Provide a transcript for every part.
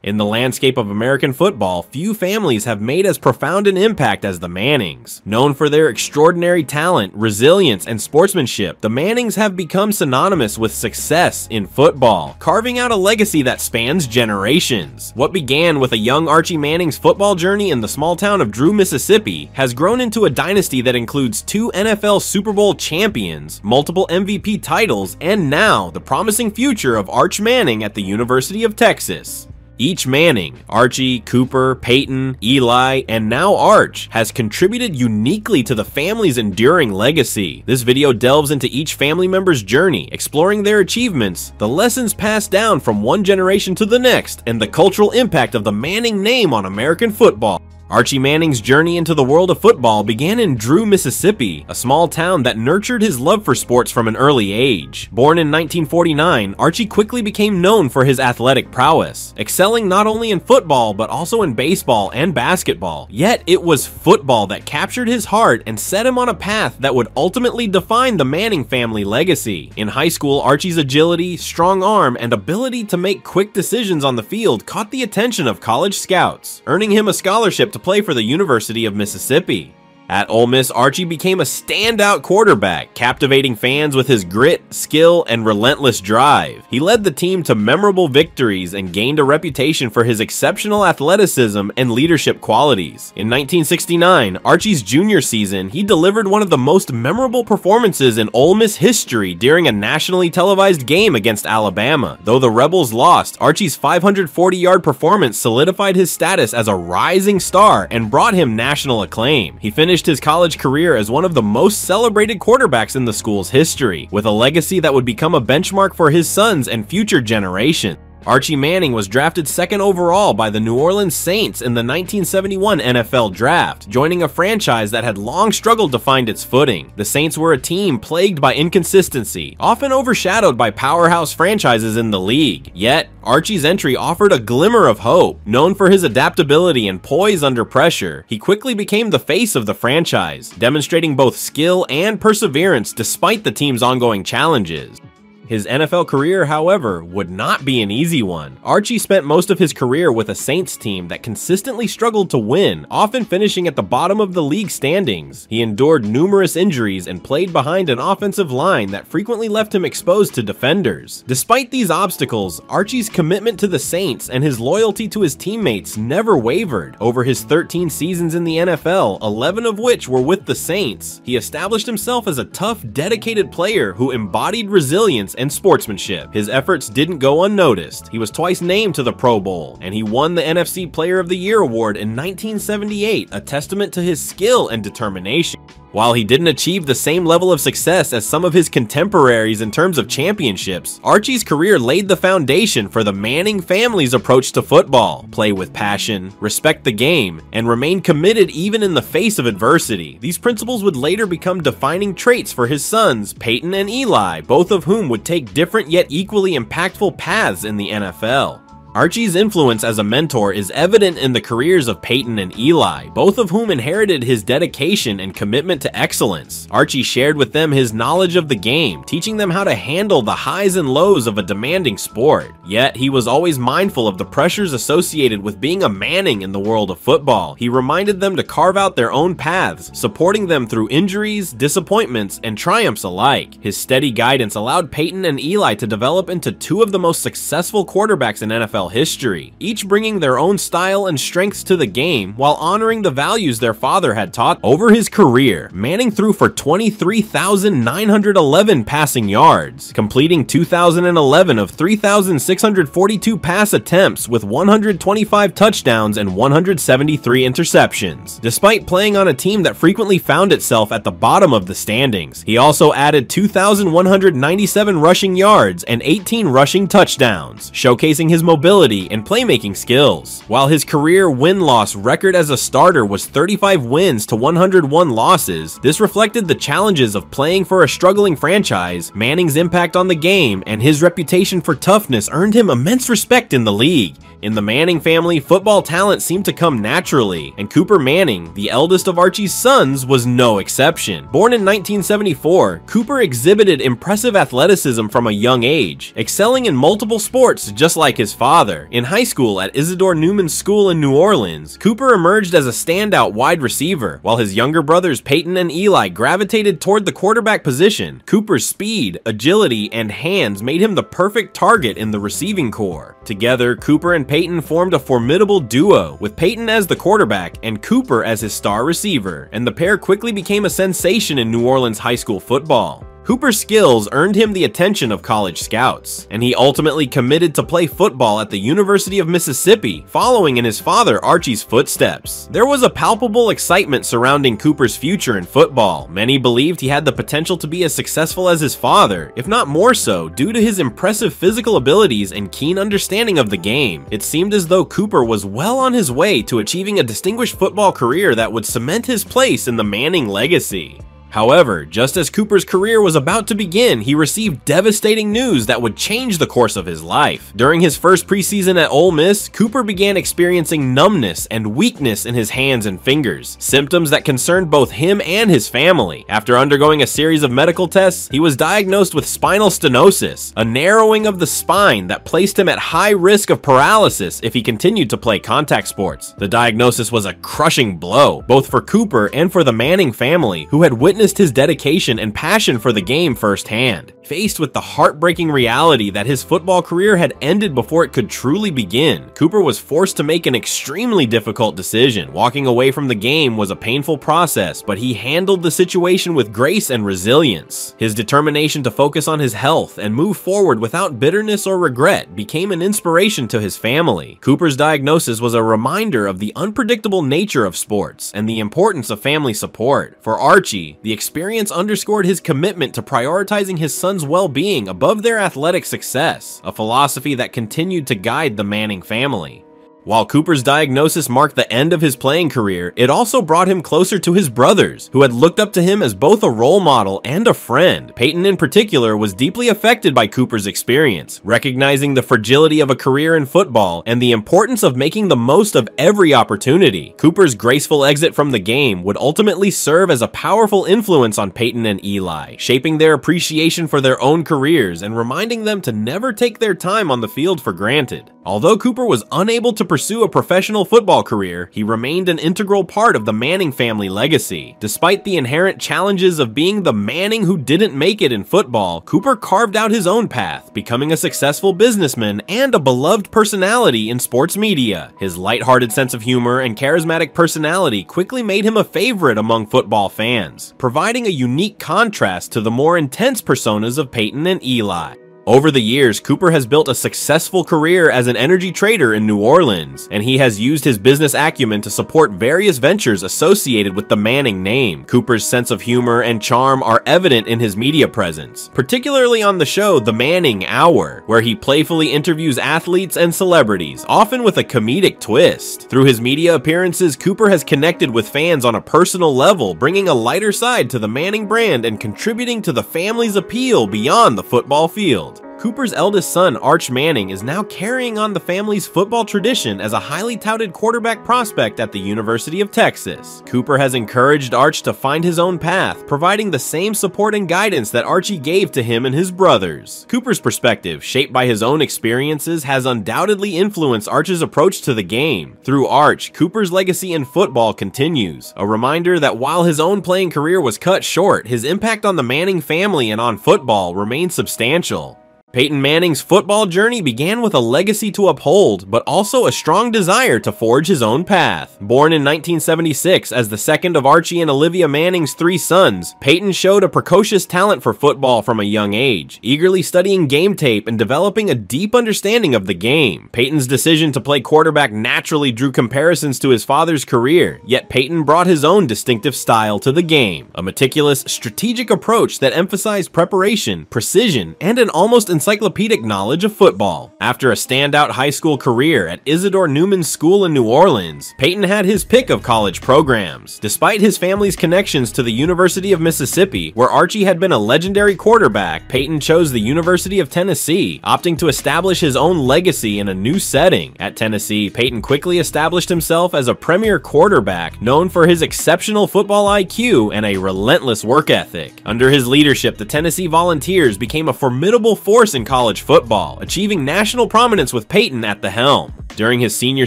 In the landscape of American football, few families have made as profound an impact as the Mannings. Known for their extraordinary talent, resilience, and sportsmanship, the Mannings have become synonymous with success in football, carving out a legacy that spans generations. What began with a young Archie Manning's football journey in the small town of Drew, Mississippi, has grown into a dynasty that includes 2 NFL Super Bowl champions, multiple MVP titles, and now the promising future of Arch Manning at the University of Texas. Each Manning, Archie, Cooper, Peyton, Eli, and now Arch, has contributed uniquely to the family's enduring legacy. This video delves into each family member's journey, exploring their achievements, the lessons passed down from one generation to the next, and the cultural impact of the Manning name on American football. Archie Manning's journey into the world of football began in Drew, Mississippi, a small town that nurtured his love for sports from an early age. Born in 1949, Archie quickly became known for his athletic prowess, excelling not only in football but also in baseball and basketball. Yet it was football that captured his heart and set him on a path that would ultimately define the Manning family legacy. In high school, Archie's agility, strong arm, and ability to make quick decisions on the field caught the attention of college scouts, earning him a scholarship to play for the University of Mississippi. At Ole Miss, Archie became a standout quarterback, captivating fans with his grit, skill, and relentless drive. He led the team to memorable victories and gained a reputation for his exceptional athleticism and leadership qualities. In 1969, Archie's junior season, he delivered one of the most memorable performances in Ole Miss history during a nationally televised game against Alabama. Though the Rebels lost, Archie's 540-yard performance solidified his status as a rising star and brought him national acclaim. He finished his college career as one of the most celebrated quarterbacks in the school's history, with a legacy that would become a benchmark for his sons and future generations. Archie Manning was drafted 2nd overall by the New Orleans Saints in the 1971 NFL Draft, joining a franchise that had long struggled to find its footing. The Saints were a team plagued by inconsistency, often overshadowed by powerhouse franchises in the league. Yet, Archie's entry offered a glimmer of hope. Known for his adaptability and poise under pressure, he quickly became the face of the franchise, demonstrating both skill and perseverance despite the team's ongoing challenges. His NFL career, however, would not be an easy one. Archie spent most of his career with a Saints team that consistently struggled to win, often finishing at the bottom of the league standings. He endured numerous injuries and played behind an offensive line that frequently left him exposed to defenders. Despite these obstacles, Archie's commitment to the Saints and his loyalty to his teammates never wavered. Over his 13 seasons in the NFL, 11 of which were with the Saints, he established himself as a tough, dedicated player who embodied resilience and sportsmanship. His efforts didn't go unnoticed. He was twice named to the Pro Bowl, and he won the NFC Player of the Year award in 1978, a testament to his skill and determination. While he didn't achieve the same level of success as some of his contemporaries in terms of championships, Archie's career laid the foundation for the Manning family's approach to football: play with passion, respect the game, and remain committed even in the face of adversity. These principles would later become defining traits for his sons, Peyton and Eli, both of whom would take different yet equally impactful paths in the NFL. Archie's influence as a mentor is evident in the careers of Peyton and Eli, both of whom inherited his dedication and commitment to excellence. Archie shared with them his knowledge of the game, teaching them how to handle the highs and lows of a demanding sport. Yet, he was always mindful of the pressures associated with being a Manning in the world of football. He reminded them to carve out their own paths, supporting them through injuries, disappointments, and triumphs alike. His steady guidance allowed Peyton and Eli to develop into 2 of the most successful quarterbacks in NFL history, each bringing their own style and strengths to the game while honoring the values their father had taught. Over his career, Manning threw for 23,911 passing yards, completing 2,011 of 3,642 pass attempts with 125 touchdowns and 173 interceptions. Despite playing on a team that frequently found itself at the bottom of the standings, he also added 2,197 rushing yards and 18 rushing touchdowns, showcasing his mobility and playmaking skills. While his career win-loss record as a starter was 35 wins to 101 losses, this reflected the challenges of playing for a struggling franchise. Manning's impact on the game and his reputation for toughness earned him immense respect in the league. In the Manning family, football talent seemed to come naturally, and Cooper Manning, the eldest of Archie's sons, was no exception. Born in 1974, Cooper exhibited impressive athleticism from a young age, excelling in multiple sports just like his father. father. In high school at Isidore Newman School in New Orleans, Cooper emerged as a standout wide receiver, while his younger brothers Peyton and Eli gravitated toward the quarterback position. Cooper's speed, agility, and hands made him the perfect target in the receiving corps. Together, Cooper and Peyton formed a formidable duo, with Peyton as the quarterback and Cooper as his star receiver, and the pair quickly became a sensation in New Orleans high school football. Cooper's skills earned him the attention of college scouts, and he ultimately committed to play football at the University of Mississippi, following in his father Archie's footsteps. There was a palpable excitement surrounding Cooper's future in football. Many believed he had the potential to be as successful as his father, if not more so, due to his impressive physical abilities and keen understanding of the game. It seemed as though Cooper was well on his way to achieving a distinguished football career that would cement his place in the Manning legacy. However, just as Cooper's career was about to begin, he received devastating news that would change the course of his life. During his first preseason at Ole Miss, Cooper began experiencing numbness and weakness in his hands and fingers, symptoms that concerned both him and his family. After undergoing a series of medical tests, he was diagnosed with spinal stenosis, a narrowing of the spine that placed him at high risk of paralysis if he continued to play contact sports. The diagnosis was a crushing blow, both for Cooper and for the Manning family, who had witnessed his dedication and passion for the game firsthand. Faced with the heartbreaking reality that his football career had ended before it could truly begin, Cooper was forced to make an extremely difficult decision. Walking away from the game was a painful process, but he handled the situation with grace and resilience. His determination to focus on his health and move forward without bitterness or regret became an inspiration to his family. Cooper's diagnosis was a reminder of the unpredictable nature of sports and the importance of family support. For Archie, the experience underscored his commitment to prioritizing his son's well-being above their athletic success, a philosophy that continued to guide the Manning family. While Cooper's diagnosis marked the end of his playing career, it also brought him closer to his brothers, who had looked up to him as both a role model and a friend. Peyton in particular was deeply affected by Cooper's experience, recognizing the fragility of a career in football and the importance of making the most of every opportunity. Cooper's graceful exit from the game would ultimately serve as a powerful influence on Peyton and Eli, shaping their appreciation for their own careers and reminding them to never take their time on the field for granted. Although Cooper was unable to pursue a professional football career, he remained an integral part of the Manning family legacy. Despite the inherent challenges of being the Manning who didn't make it in football, Cooper carved out his own path, becoming a successful businessman and a beloved personality in sports media. His lighthearted sense of humor and charismatic personality quickly made him a favorite among football fans, providing a unique contrast to the more intense personas of Peyton and Eli. Over the years, Cooper has built a successful career as an energy trader in New Orleans, and he has used his business acumen to support various ventures associated with the Manning name. Cooper's sense of humor and charm are evident in his media presence, particularly on the show The Manning Hour, where he playfully interviews athletes and celebrities, often with a comedic twist. Through his media appearances, Cooper has connected with fans on a personal level, bringing a lighter side to the Manning brand and contributing to the family's appeal beyond the football field. Cooper's eldest son, Archie Manning, is now carrying on the family's football tradition as a highly touted quarterback prospect at the University of Texas. Cooper has encouraged Arch to find his own path, providing the same support and guidance that Archie gave to him and his brothers. Cooper's perspective, shaped by his own experiences, has undoubtedly influenced Arch's approach to the game. Through Arch, Cooper's legacy in football continues, a reminder that while his own playing career was cut short, his impact on the Manning family and on football remains substantial. Peyton Manning's football journey began with a legacy to uphold, but also a strong desire to forge his own path. Born in 1976 as the second of Archie and Olivia Manning's 3 sons, Peyton showed a precocious talent for football from a young age, eagerly studying game tape and developing a deep understanding of the game. Peyton's decision to play quarterback naturally drew comparisons to his father's career, yet Peyton brought his own distinctive style to the game, a meticulous, strategic approach that emphasized preparation, precision, and an almost encyclopedic knowledge of football. After a standout high school career at Isidore Newman School in New Orleans, Peyton had his pick of college programs. Despite his family's connections to the University of Mississippi, where Archie had been a legendary quarterback, Peyton chose the University of Tennessee, opting to establish his own legacy in a new setting. At Tennessee, Peyton quickly established himself as a premier quarterback, known for his exceptional football IQ and a relentless work ethic. Under his leadership, the Tennessee Volunteers became a formidable force force in college football, achieving national prominence with Peyton at the helm. During his senior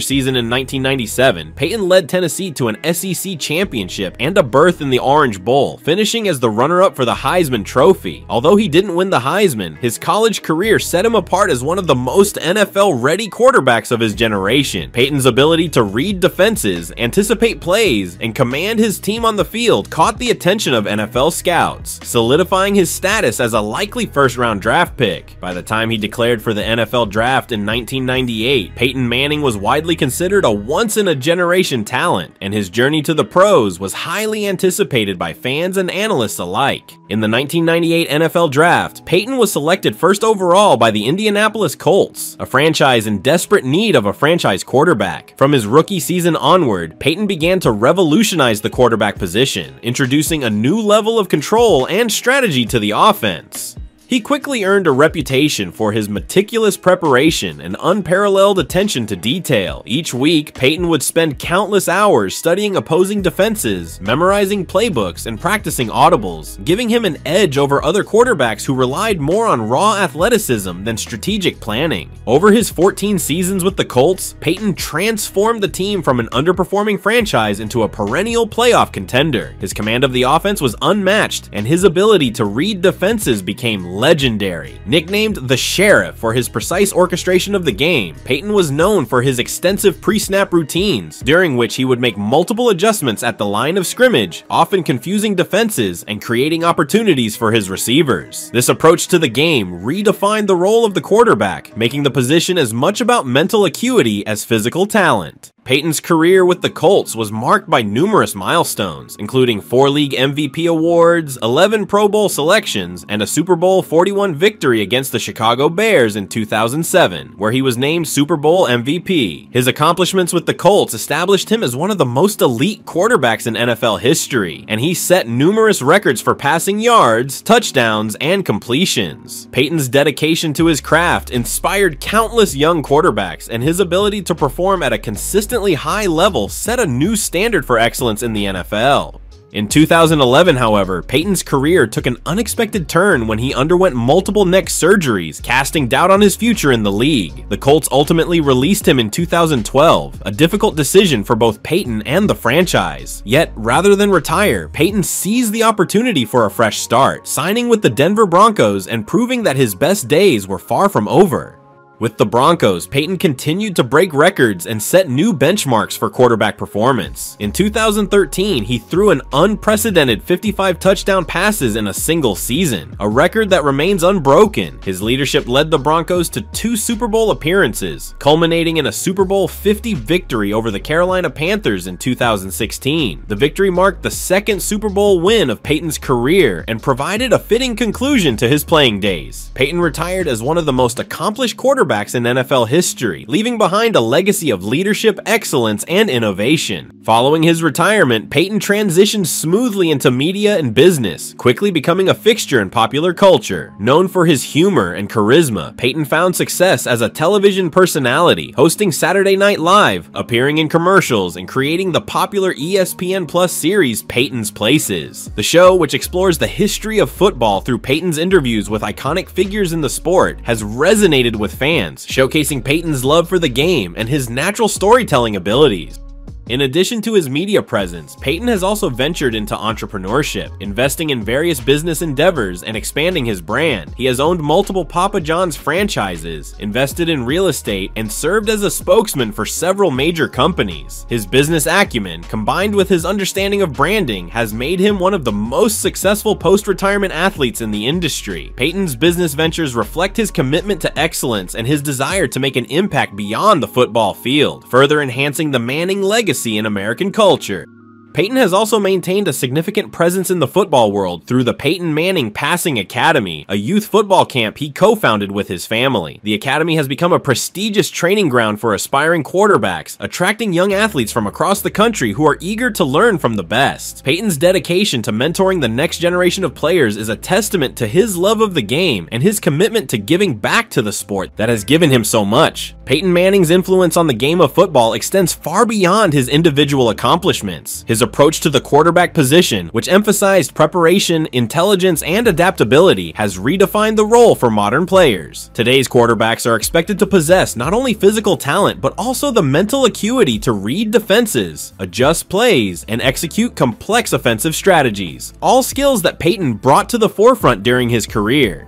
season in 1997, Peyton led Tennessee to an SEC championship and a berth in the Orange Bowl, finishing as the runner-up for the Heisman Trophy. Although he didn't win the Heisman, his college career set him apart as one of the most NFL-ready quarterbacks of his generation. Peyton's ability to read defenses, anticipate plays, and command his team on the field caught the attention of NFL scouts, solidifying his status as a likely first-round draft pick. By the time he declared for the NFL draft in 1998, Peyton Manning was widely considered a once-in-a-generation talent, and his journey to the pros was highly anticipated by fans and analysts alike. In the 1998 NFL Draft, Peyton was selected first overall by the Indianapolis Colts, a franchise in desperate need of a franchise quarterback. From his rookie season onward, Peyton began to revolutionize the quarterback position, introducing a new level of control and strategy to the offense. He quickly earned a reputation for his meticulous preparation and unparalleled attention to detail. Each week, Peyton would spend countless hours studying opposing defenses, memorizing playbooks, and practicing audibles, giving him an edge over other quarterbacks who relied more on raw athleticism than strategic planning. Over his 14 seasons with the Colts, Peyton transformed the team from an underperforming franchise into a perennial playoff contender. His command of the offense was unmatched, and his ability to read defenses became legendary. Nicknamed the Sheriff for his precise orchestration of the game, Peyton was known for his extensive pre-snap routines, during which he would make multiple adjustments at the line of scrimmage, often confusing defenses and creating opportunities for his receivers. This approach to the game redefined the role of the quarterback, making the position as much about mental acuity as physical talent. Peyton's career with the Colts was marked by numerous milestones, including 4 league MVP awards, 11 Pro Bowl selections, and a Super Bowl 41 victory against the Chicago Bears in 2007, where he was named Super Bowl MVP. His accomplishments with the Colts established him as one of the most elite quarterbacks in NFL history, and he set numerous records for passing yards, touchdowns, and completions. Peyton's dedication to his craft inspired countless young quarterbacks, and his ability to perform at a consistent high level set a new standard for excellence in the NFL. In 2011, however, Peyton's career took an unexpected turn when he underwent multiple neck surgeries, casting doubt on his future in the league. The Colts ultimately released him in 2012, a difficult decision for both Peyton and the franchise. Yet, rather than retire, Peyton seized the opportunity for a fresh start, signing with the Denver Broncos and proving that his best days were far from over. With the Broncos, Peyton continued to break records and set new benchmarks for quarterback performance. In 2013, he threw an unprecedented 55 touchdown passes in a single season, a record that remains unbroken. His leadership led the Broncos to 2 Super Bowl appearances, culminating in a Super Bowl 50 victory over the Carolina Panthers in 2016. The victory marked the second Super Bowl win of Peyton's career and provided a fitting conclusion to his playing days. Peyton retired as one of the most accomplished quarterbacks in NFL history, leaving behind a legacy of leadership, excellence, and innovation. Following his retirement, Peyton transitioned smoothly into media and business, quickly becoming a fixture in popular culture. Known for his humor and charisma, Peyton found success as a television personality, hosting Saturday Night Live, appearing in commercials, and creating the popular ESPN Plus series Peyton's Places. The show, which explores the history of football through Peyton's interviews with iconic figures in the sport, has resonated with fans, showcasing Peyton's love for the game and his natural storytelling abilities. In addition to his media presence, Peyton has also ventured into entrepreneurship, investing in various business endeavors and expanding his brand. He has owned multiple Papa John's franchises, invested in real estate, and served as a spokesman for several major companies. His business acumen, combined with his understanding of branding, has made him one of the most successful post-retirement athletes in the industry. Peyton's business ventures reflect his commitment to excellence and his desire to make an impact beyond the football field, further enhancing the Manning legacy in American culture. Peyton has also maintained a significant presence in the football world through the Peyton Manning Passing Academy, a youth football camp he co-founded with his family. The academy has become a prestigious training ground for aspiring quarterbacks, attracting young athletes from across the country who are eager to learn from the best. Peyton's dedication to mentoring the next generation of players is a testament to his love of the game and his commitment to giving back to the sport that has given him so much. Peyton Manning's influence on the game of football extends far beyond his individual accomplishments. His approach to the quarterback position, which emphasized preparation, intelligence, and adaptability, has redefined the role for modern players. Today's quarterbacks are expected to possess not only physical talent, but also the mental acuity to read defenses, adjust plays, and execute complex offensive strategies, all skills that Peyton brought to the forefront during his career.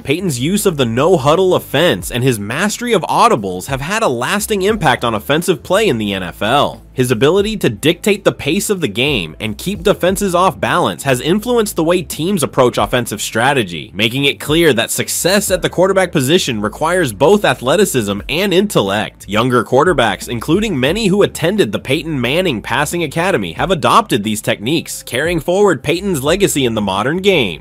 Peyton's use of the no-huddle offense and his mastery of audibles have had a lasting impact on offensive play in the NFL. His ability to dictate the pace of the game and keep defenses off balance has influenced the way teams approach offensive strategy, making it clear that success at the quarterback position requires both athleticism and intellect. Younger quarterbacks, including many who attended the Peyton Manning Passing Academy, have adopted these techniques, carrying forward Peyton's legacy in the modern game.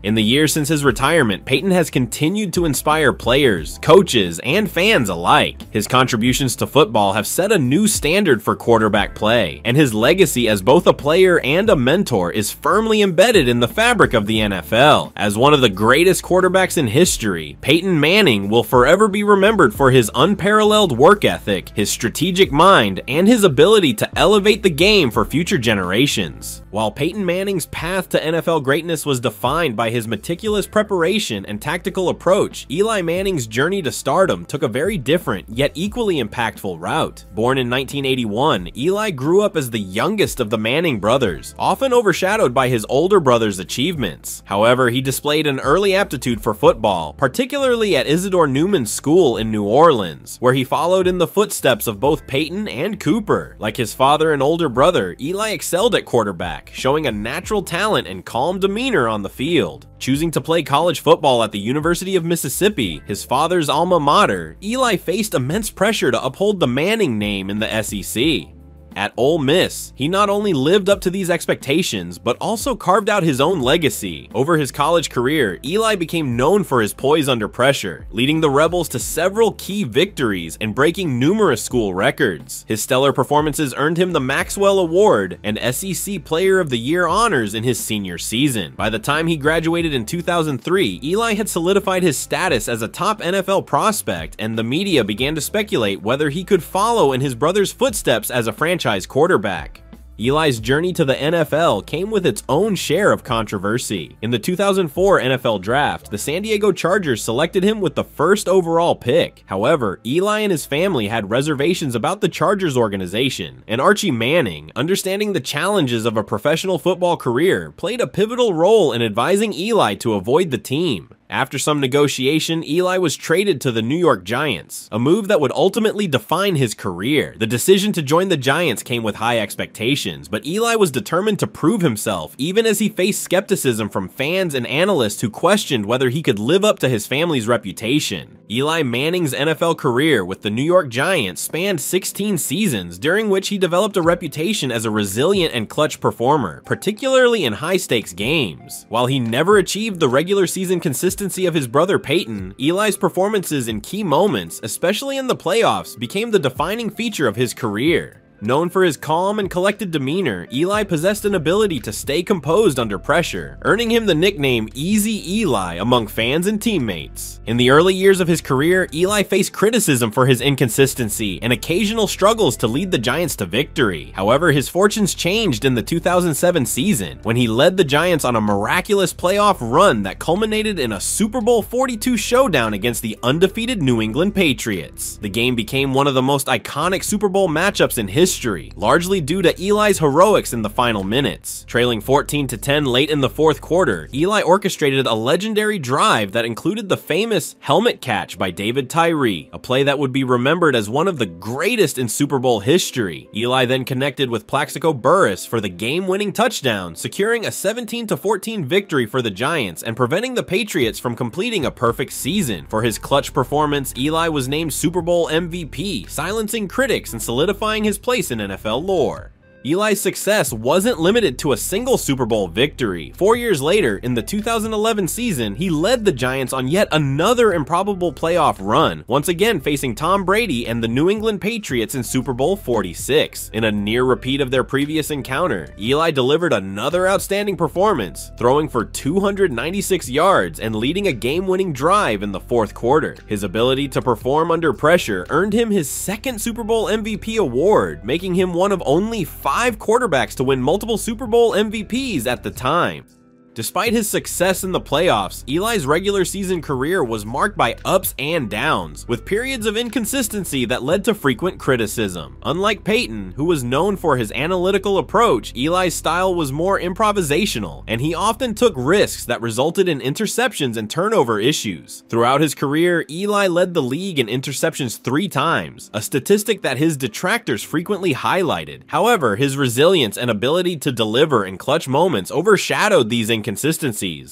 In the years since his retirement, Peyton has continued to inspire players, coaches, and fans alike. His contributions to football have set a new standard for quarterback play, and his legacy as both a player and a mentor is firmly embedded in the fabric of the NFL. As one of the greatest quarterbacks in history, Peyton Manning will forever be remembered for his unparalleled work ethic, his strategic mind, and his ability to elevate the game for future generations. While Peyton Manning's path to NFL greatness was defined by his meticulous preparation and tactical approach, Eli Manning's journey to stardom took a very different, yet equally impactful route. Born in 1981, Eli grew up as the youngest of the Manning brothers, often overshadowed by his older brother's achievements. However, he displayed an early aptitude for football, particularly at Isidore Newman's school in New Orleans, where he followed in the footsteps of both Peyton and Cooper. Like his father and older brother, Eli excelled at quarterback, showing a natural talent and calm demeanor on the field. Choosing to play college football at the University of Mississippi, his father's alma mater, Eli faced immense pressure to uphold the Manning name in the SEC. At Ole Miss, he not only lived up to these expectations, but also carved out his own legacy. Over his college career, Eli became known for his poise under pressure, leading the Rebels to several key victories and breaking numerous school records. His stellar performances earned him the Maxwell Award and SEC Player of the Year honors in his senior season. By the time he graduated in 2003, Eli had solidified his status as a top NFL prospect, and the media began to speculate whether he could follow in his brother's footsteps as a franchise quarterback. Eli's journey to the NFL came with its own share of controversy. In the 2004 NFL Draft, the San Diego Chargers selected him with the first overall pick. However, Eli and his family had reservations about the Chargers organization, and Archie Manning, understanding the challenges of a professional football career, played a pivotal role in advising Eli to avoid the team. After some negotiation, Eli was traded to the New York Giants, a move that would ultimately define his career. The decision to join the Giants came with high expectations, but Eli was determined to prove himself, even as he faced skepticism from fans and analysts who questioned whether he could live up to his family's reputation. Eli Manning's NFL career with the New York Giants spanned 16 seasons, during which he developed a reputation as a resilient and clutch performer, particularly in high-stakes games. While he never achieved the regular season consistency of his brother Peyton, Eli's performances in key moments, especially in the playoffs, became the defining feature of his career. Known for his calm and collected demeanor, Eli possessed an ability to stay composed under pressure, earning him the nickname Easy Eli among fans and teammates. In the early years of his career, Eli faced criticism for his inconsistency and occasional struggles to lead the Giants to victory. However, his fortunes changed in the 2007 season, when he led the Giants on a miraculous playoff run that culminated in a Super Bowl 42 showdown against the undefeated New England Patriots. The game became one of the most iconic Super Bowl matchups in history, largely due to Eli's heroics in the final minutes. Trailing 14-10 late in the fourth quarter, Eli orchestrated a legendary drive that included the famous helmet catch by David Tyree, a play that would be remembered as one of the greatest in Super Bowl history. Eli then connected with Plaxico Burress for the game-winning touchdown, securing a 17-14 victory for the Giants and preventing the Patriots from completing a perfect season. For his clutch performance, Eli was named Super Bowl MVP, silencing critics and solidifying his place in NFL lore. Eli's success wasn't limited to a single Super Bowl victory. 4 years later, in the 2011 season, he led the Giants on yet another improbable playoff run, once again facing Tom Brady and the New England Patriots in Super Bowl 46. In a near repeat of their previous encounter, Eli delivered another outstanding performance, throwing for 296 yards and leading a game-winning drive in the fourth quarter. His ability to perform under pressure earned him his second Super Bowl MVP award, making him one of only 5 quarterbacks to win multiple Super Bowl MVPs at the time. Despite his success in the playoffs, Eli's regular season career was marked by ups and downs, with periods of inconsistency that led to frequent criticism. Unlike Peyton, who was known for his analytical approach, Eli's style was more improvisational, and he often took risks that resulted in interceptions and turnover issues. Throughout his career, Eli led the league in interceptions 3 times, a statistic that his detractors frequently highlighted. However, his resilience and ability to deliver in clutch moments overshadowed these inconsistencies,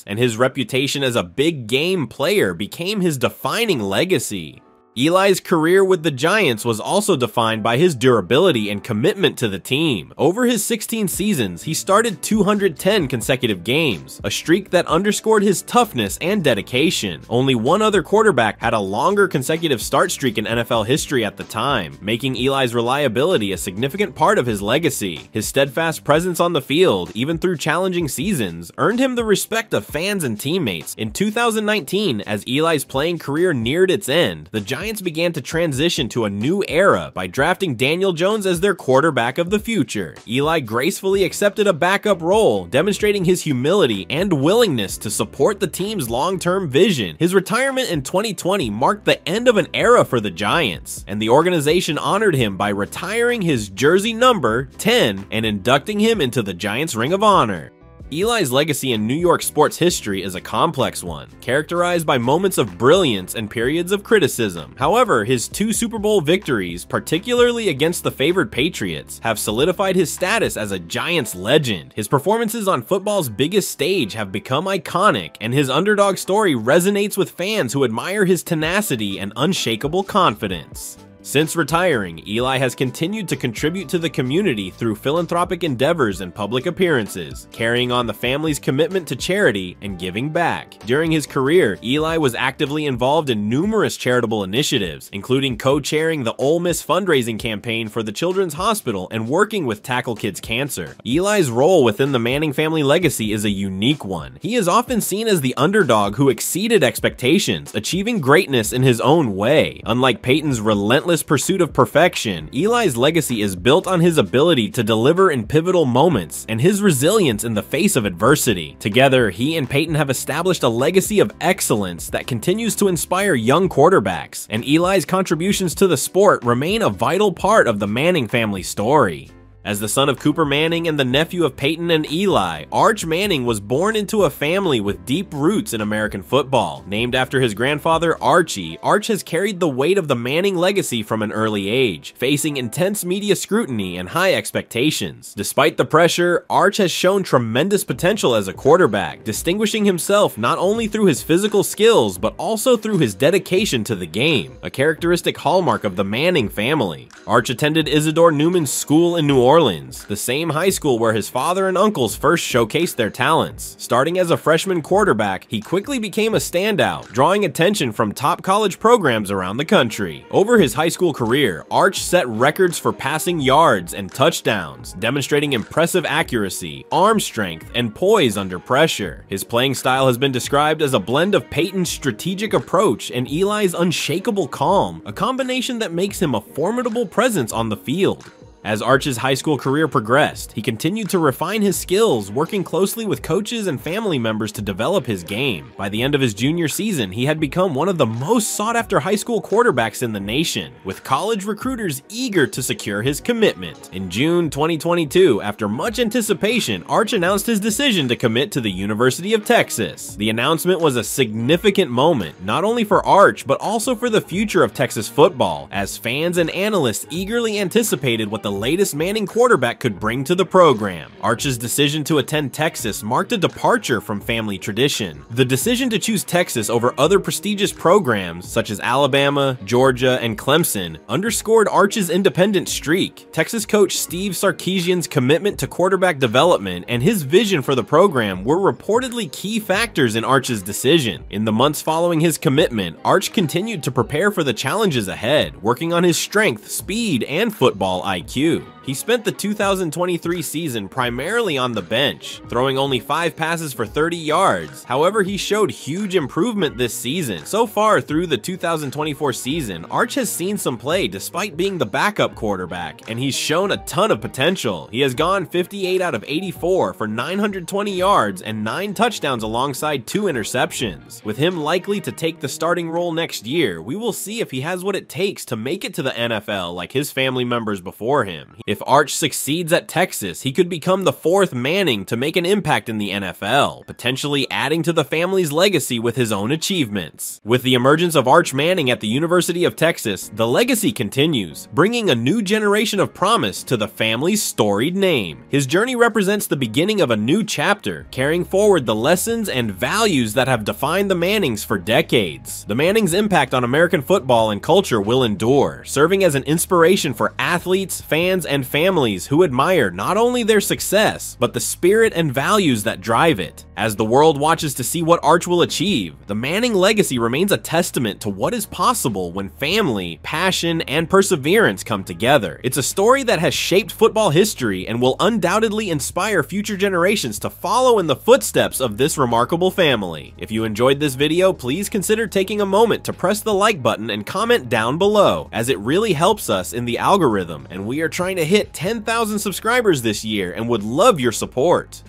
and his reputation as a big game player became his defining legacy. Eli's career with the Giants was also defined by his durability and commitment to the team. Over his 16 seasons, he started 210 consecutive games, a streak that underscored his toughness and dedication. Only one other quarterback had a longer consecutive start streak in NFL history at the time, making Eli's reliability a significant part of his legacy. His steadfast presence on the field, even through challenging seasons, earned him the respect of fans and teammates. In 2019, as Eli's playing career neared its end, the Giants began to transition to a new era by drafting Daniel Jones as their quarterback of the future. Eli gracefully accepted a backup role, demonstrating his humility and willingness to support the team's long-term vision. His retirement in 2020 marked the end of an era for the Giants, and the organization honored him by retiring his jersey number 10 and inducting him into the Giants Ring of Honor. Eli's legacy in New York sports history is a complex one, characterized by moments of brilliance and periods of criticism. However, his 2 Super Bowl victories, particularly against the favored Patriots, have solidified his status as a Giants legend. His performances on football's biggest stage have become iconic, and his underdog story resonates with fans who admire his tenacity and unshakable confidence. Since retiring, Eli has continued to contribute to the community through philanthropic endeavors and public appearances, carrying on the family's commitment to charity and giving back. During his career, Eli was actively involved in numerous charitable initiatives, including co-chairing the Ole Miss fundraising campaign for the Children's Hospital and working with Tackle Kids Cancer. Eli's role within the Manning family legacy is a unique one. He is often seen as the underdog who exceeded expectations, achieving greatness in his own way. Unlike Peyton's relentless pursuit of perfection, Eli's legacy is built on his ability to deliver in pivotal moments and his resilience in the face of adversity. Together, he and Peyton have established a legacy of excellence that continues to inspire young quarterbacks, and Eli's contributions to the sport remain a vital part of the Manning family story. As the son of Cooper Manning and the nephew of Peyton and Eli, Archie Manning was born into a family with deep roots in American football. Named after his grandfather Archie, Arch has carried the weight of the Manning legacy from an early age, facing intense media scrutiny and high expectations. Despite the pressure, Arch has shown tremendous potential as a quarterback, distinguishing himself not only through his physical skills, but also through his dedication to the game, a characteristic hallmark of the Manning family. Arch attended Isidore Newman's School in New Orleans, the same high school where his father and uncles first showcased their talents. Starting as a freshman quarterback, he quickly became a standout, drawing attention from top college programs around the country. Over his high school career, Arch set records for passing yards and touchdowns, demonstrating impressive accuracy, arm strength, and poise under pressure. His playing style has been described as a blend of Peyton's strategic approach and Eli's unshakable calm, a combination that makes him a formidable presence on the field. As Arch's high school career progressed, he continued to refine his skills, working closely with coaches and family members to develop his game. By the end of his junior season, he had become one of the most sought-after high school quarterbacks in the nation, with college recruiters eager to secure his commitment. In June 2022, after much anticipation, Arch announced his decision to commit to the University of Texas. The announcement was a significant moment, not only for Arch, but also for the future of Texas football, as fans and analysts eagerly anticipated what the latest Manning quarterback could bring to the program. Arch's decision to attend Texas marked a departure from family tradition. The decision to choose Texas over other prestigious programs, such as Alabama, Georgia, and Clemson, underscored Arch's independent streak. Texas coach Steve Sarkisian's commitment to quarterback development and his vision for the program were reportedly key factors in Arch's decision. In the months following his commitment, Arch continued to prepare for the challenges ahead, working on his strength, speed, and football IQ. He spent the 2023 season primarily on the bench, throwing only 5 passes for 30 yards. However, he showed huge improvement this season. So far through the 2024 season, Arch has seen some play despite being the backup quarterback, and he's shown a ton of potential. He has gone 58 out of 84 for 920 yards and 9 touchdowns alongside 2 interceptions. With him likely to take the starting role next year, we will see if he has what it takes to make it to the NFL like his family members before him. If Arch succeeds at Texas, he could become the 4th Manning to make an impact in the NFL, potentially adding to the family's legacy with his own achievements. With the emergence of Arch Manning at the University of Texas, the legacy continues, bringing a new generation of promise to the family's storied name. His journey represents the beginning of a new chapter, carrying forward the lessons and values that have defined the Mannings for decades. The Mannings' impact on American football and culture will endure, serving as an inspiration for athletes, fans, and families who admire not only their success, but the spirit and values that drive it. As the world watches to see what Arch will achieve, the Manning legacy remains a testament to what is possible when family, passion, and perseverance come together. It's a story that has shaped football history and will undoubtedly inspire future generations to follow in the footsteps of this remarkable family. If you enjoyed this video, please consider taking a moment to press the like button and comment down below, as it really helps us in the algorithm, and we are trying to hit 10,000 subscribers this year and would love your support.